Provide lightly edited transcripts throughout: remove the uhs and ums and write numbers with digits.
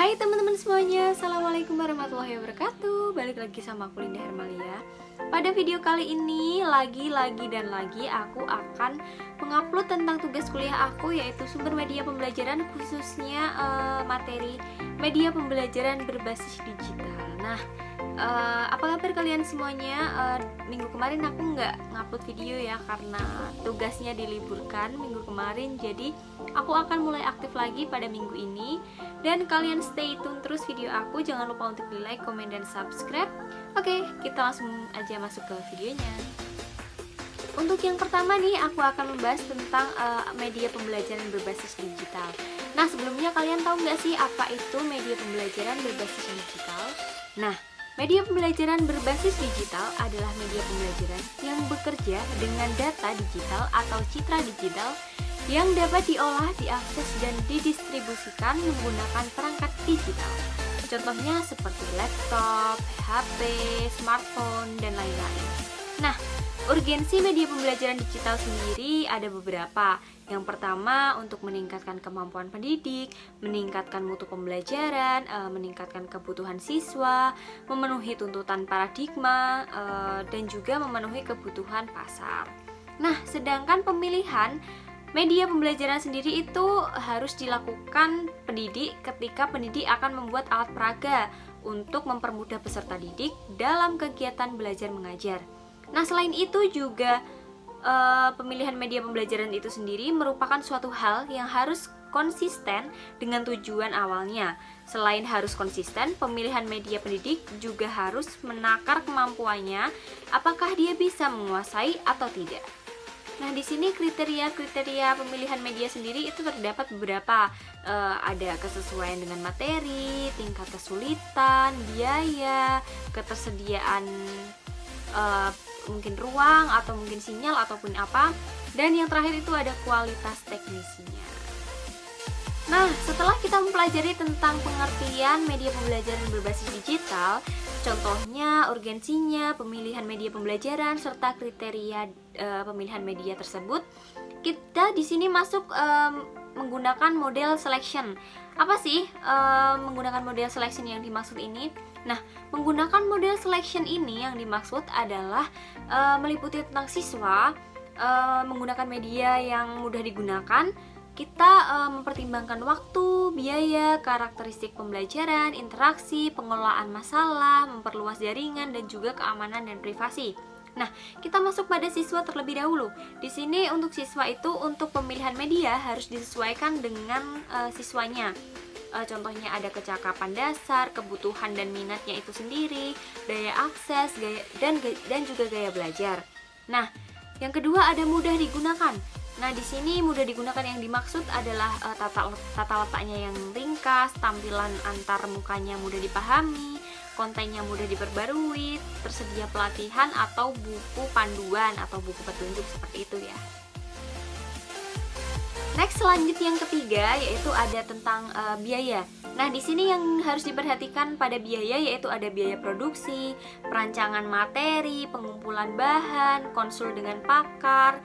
Hai teman-teman semuanya, Assalamualaikum warahmatullahi wabarakatuh. Balik lagi sama aku Linda Hermalia. Pada video kali ini, lagi aku akan mengupload tentang tugas kuliah aku, yaitu sumber media pembelajaran, khususnya materi media pembelajaran berbasis digital. Nah, apa kabar kalian semuanya? Minggu kemarin aku nggak ngupload video ya, karena tugasnya diliburkan minggu kemarin. Jadi aku akan mulai aktif lagi pada minggu ini. Dan kalian stay tune terus video aku. Jangan lupa untuk di like, komen, dan subscribe. Oke, kita langsung aja masuk ke videonya. Untuk yang pertama nih, aku akan membahas tentang media pembelajaran berbasis digital. Nah, sebelumnya kalian tahu nggak sih apa itu media pembelajaran berbasis digital? Nah, media pembelajaran berbasis digital adalah media pembelajaran yang bekerja dengan data digital atau citra digital yang dapat diolah, diakses, dan didistribusikan menggunakan perangkat digital. Contohnya seperti laptop, HP, smartphone, dan lain-lain. Nah, urgensi media pembelajaran digital sendiri ada beberapa. Yang pertama, untuk meningkatkan kemampuan pendidik, meningkatkan mutu pembelajaran, meningkatkan kebutuhan siswa, memenuhi tuntutan paradigma, dan juga memenuhi kebutuhan pasar. Nah, sedangkan pemilihan media pembelajaran sendiri itu harus dilakukan pendidik ketika pendidik akan membuat alat peraga untuk mempermudah peserta didik dalam kegiatan belajar mengajar. Nah, selain itu juga pemilihan media pembelajaran itu sendiri merupakan suatu hal yang harus konsisten dengan tujuan awalnya. Selain harus konsisten, pemilihan media pendidik juga harus menakar kemampuannya, apakah dia bisa menguasai atau tidak. Nah, di sini kriteria pemilihan media sendiri itu terdapat beberapa. Ada kesesuaian dengan materi, tingkat kesulitan, biaya, ketersediaan mungkin ruang atau mungkin sinyal ataupun apa. Dan yang terakhir itu ada kualitas teknisinya. Nah, setelah kita mempelajari tentang pengertian media pembelajaran berbasis digital, contohnya, urgensinya, pemilihan media pembelajaran, serta kriteria pemilihan media tersebut, kita di sini masuk menggunakan model selection. Apa sih menggunakan model selection yang dimaksud ini? Nah, menggunakan model selection ini yang dimaksud adalah meliputi tentang siswa menggunakan media yang mudah digunakan. Kita mempertimbangkan waktu, biaya, karakteristik pembelajaran, interaksi, pengelolaan masalah, memperluas jaringan, dan juga keamanan dan privasi. Nah, kita masuk pada siswa terlebih dahulu. Di sini untuk siswa itu, untuk pemilihan media harus disesuaikan dengan siswanya. Contohnya ada kecakapan dasar, kebutuhan dan minatnya itu sendiri, daya akses, dan juga gaya belajar. Nah, yang kedua ada mudah digunakan. Nah, di sini mudah digunakan yang dimaksud adalah tata letaknya yang ringkas, tampilan antar mukanya mudah dipahami, kontennya mudah diperbarui, tersedia pelatihan atau buku panduan atau buku petunjuk seperti itu ya. Next, lanjut yang ketiga, yaitu ada tentang biaya. Nah, di sini yang harus diperhatikan pada biaya yaitu ada biaya produksi, perancangan materi, pengumpulan bahan, konsul dengan pakar,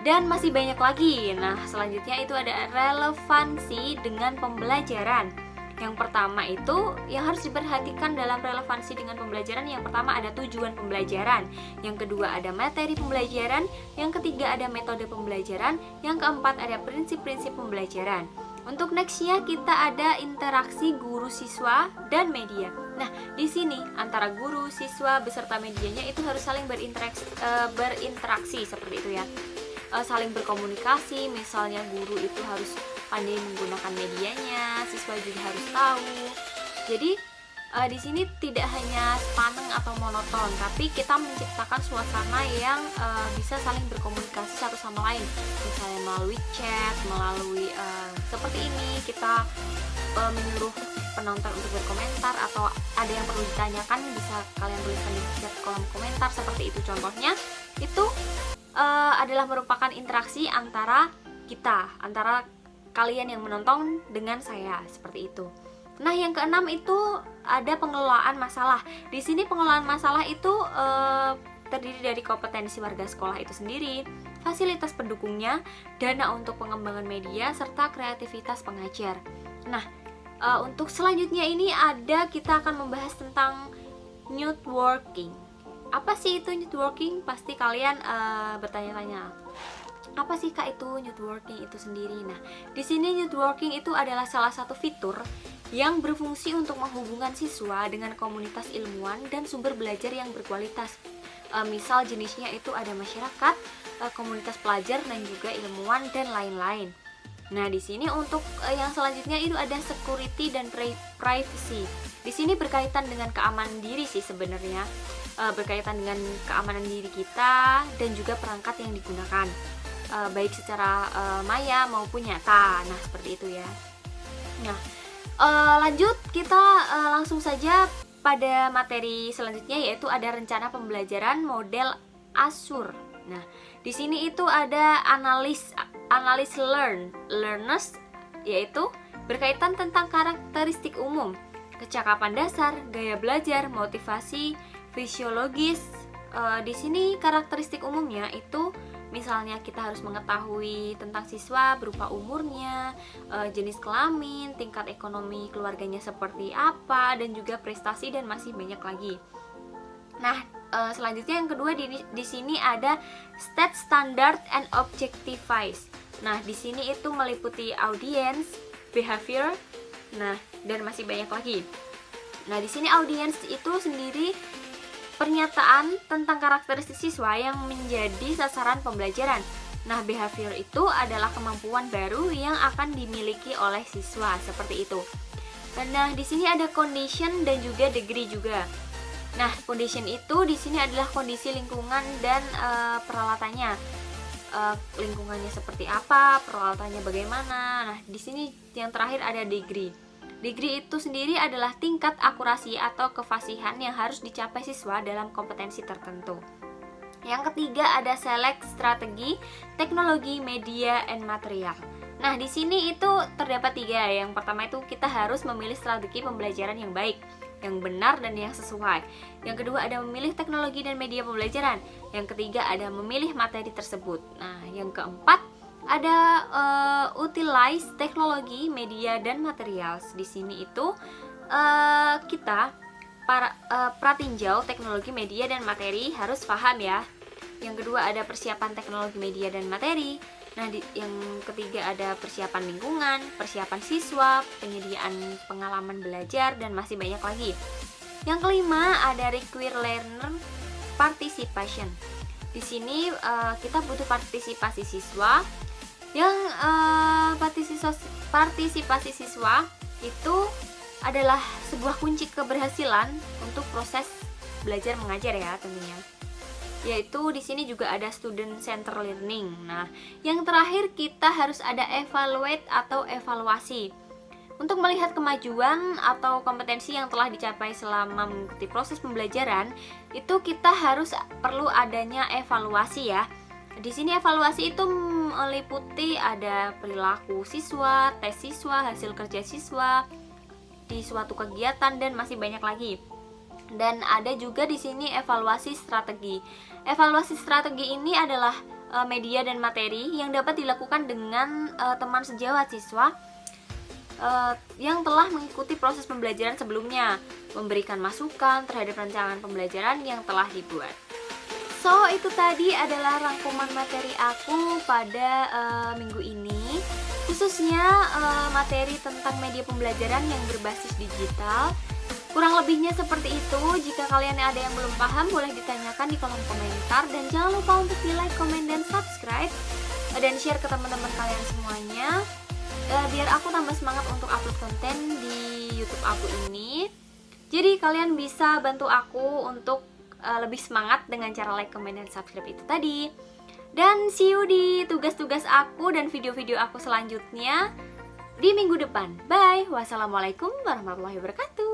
dan masih banyak lagi. Nah, selanjutnya itu ada relevansi dengan pembelajaran. Yang pertama itu yang harus diperhatikan dalam relevansi dengan pembelajaran. Yang pertama ada tujuan pembelajaran, yang kedua ada materi pembelajaran, yang ketiga ada metode pembelajaran, yang keempat ada prinsip-prinsip pembelajaran. Untuk nextnya kita ada interaksi guru siswa dan media. Nah, di sini antara guru, siswa beserta medianya itu harus saling berinteraksi seperti itu ya. Saling berkomunikasi, misalnya guru itu harus pandai menggunakan medianya, siswa juga harus tahu. Jadi di sini tidak hanya sepaneng atau monoton, tapi kita menciptakan suasana yang bisa saling berkomunikasi satu sama lain. Misalnya melalui chat, melalui seperti ini kita menyuruh penonton untuk berkomentar, atau ada yang perlu ditanyakan bisa kalian tuliskan di chat kolom komentar seperti itu. Contohnya itu adalah merupakan interaksi antara kalian yang menonton dengan saya, seperti itu. Nah, yang keenam itu ada pengelolaan masalah. Di sini pengelolaan masalah itu terdiri dari kompetensi warga sekolah itu sendiri, fasilitas pendukungnya, dana untuk pengembangan media, serta kreativitas pengajar. Nah, Untuk selanjutnya ini kita akan membahas tentang networking. Apa sih itu networking? Pasti kalian bertanya-tanya, apa sih Kak itu networking itu sendiri? Nah, di sini networking itu adalah salah satu fitur yang berfungsi untuk menghubungkan siswa dengan komunitas ilmuwan dan sumber belajar yang berkualitas. Misal jenisnya itu ada masyarakat, komunitas pelajar dan juga ilmuwan dan lain-lain. Nah, di sini untuk yang selanjutnya itu ada security dan privacy. Di sini berkaitan dengan keamanan diri sih sebenarnya. Berkaitan dengan keamanan diri kita dan juga perangkat yang digunakan, baik secara maya maupun nyata. Nah, seperti itu ya. Nah, lanjut kita langsung saja pada materi selanjutnya, yaitu ada rencana pembelajaran model Azure. Nah, di sini itu ada analis learners, yaitu berkaitan tentang karakteristik umum, kecakapan dasar, gaya belajar, motivasi, fisiologis. Di sini karakteristik umumnya itu misalnya kita harus mengetahui tentang siswa berupa umurnya, jenis kelamin, tingkat ekonomi keluarganya seperti apa, dan juga prestasi dan masih banyak lagi. Nah, selanjutnya yang kedua di sini ada state standard and objectivize. Nah, di sini itu meliputi audience, behavior, nah dan masih banyak lagi. Nah, di sini audience itu sendiri pernyataan tentang karakteristik siswa yang menjadi sasaran pembelajaran. Nah, behavior itu adalah kemampuan baru yang akan dimiliki oleh siswa, seperti itu. Nah, di sini ada condition dan juga degree juga. Nah, condition itu di sini adalah kondisi lingkungan dan peralatannya. Lingkungannya seperti apa, peralatannya bagaimana. Nah, di sini yang terakhir ada degree. Degree itu sendiri adalah tingkat akurasi atau kefasihan yang harus dicapai siswa dalam kompetensi tertentu. Yang ketiga ada select strategi, teknologi, media, and material. Nah, di sini itu terdapat 3. Yang pertama itu kita harus memilih strategi pembelajaran yang baik, yang benar dan yang sesuai. Yang kedua ada memilih teknologi dan media pembelajaran. Yang ketiga ada memilih materi tersebut. Nah, yang keempat ada utilize teknologi, media, dan materials. Di sini itu kita pratinjau teknologi, media, dan materi harus paham ya. Yang kedua ada persiapan teknologi, media, dan materi. Nah, yang ketiga ada persiapan lingkungan, persiapan siswa, penyediaan pengalaman belajar, dan masih banyak lagi. Yang kelima ada require learner participation. Di sini kita butuh partisipasi siswa. Yang partisipasi siswa itu adalah sebuah kunci keberhasilan untuk proses belajar mengajar ya tentunya. Yaitu di sini juga ada student center learning. Nah, yang terakhir kita harus ada evaluate atau evaluasi. Untuk melihat kemajuan atau kompetensi yang telah dicapai selama mengikuti proses pembelajaran, itu kita perlu adanya evaluasi ya. Di sini evaluasi itu meliputi ada perilaku siswa, tes siswa, hasil kerja siswa di suatu kegiatan dan masih banyak lagi. Dan ada juga di sini evaluasi strategi. Evaluasi strategi ini adalah media dan materi yang dapat dilakukan dengan teman sejawat siswa yang telah mengikuti proses pembelajaran sebelumnya, memberikan masukan terhadap rancangan pembelajaran yang telah dibuat. So, itu tadi adalah rangkuman materi aku pada minggu ini, khususnya materi tentang media pembelajaran yang berbasis digital. Kurang lebihnya seperti itu. Jika kalian ada yang belum paham, boleh ditanyakan di kolom komentar. Dan jangan lupa untuk di like, komen, dan subscribe, dan share ke teman-teman kalian semuanya, biar aku tambah semangat untuk upload konten di YouTube aku ini. Jadi kalian bisa bantu aku untuk lebih semangat dengan cara like, comment, dan subscribe itu tadi. Dan see you di tugas-tugas aku dan video-video aku selanjutnya di minggu depan. Bye. Wassalamualaikum warahmatullahi wabarakatuh.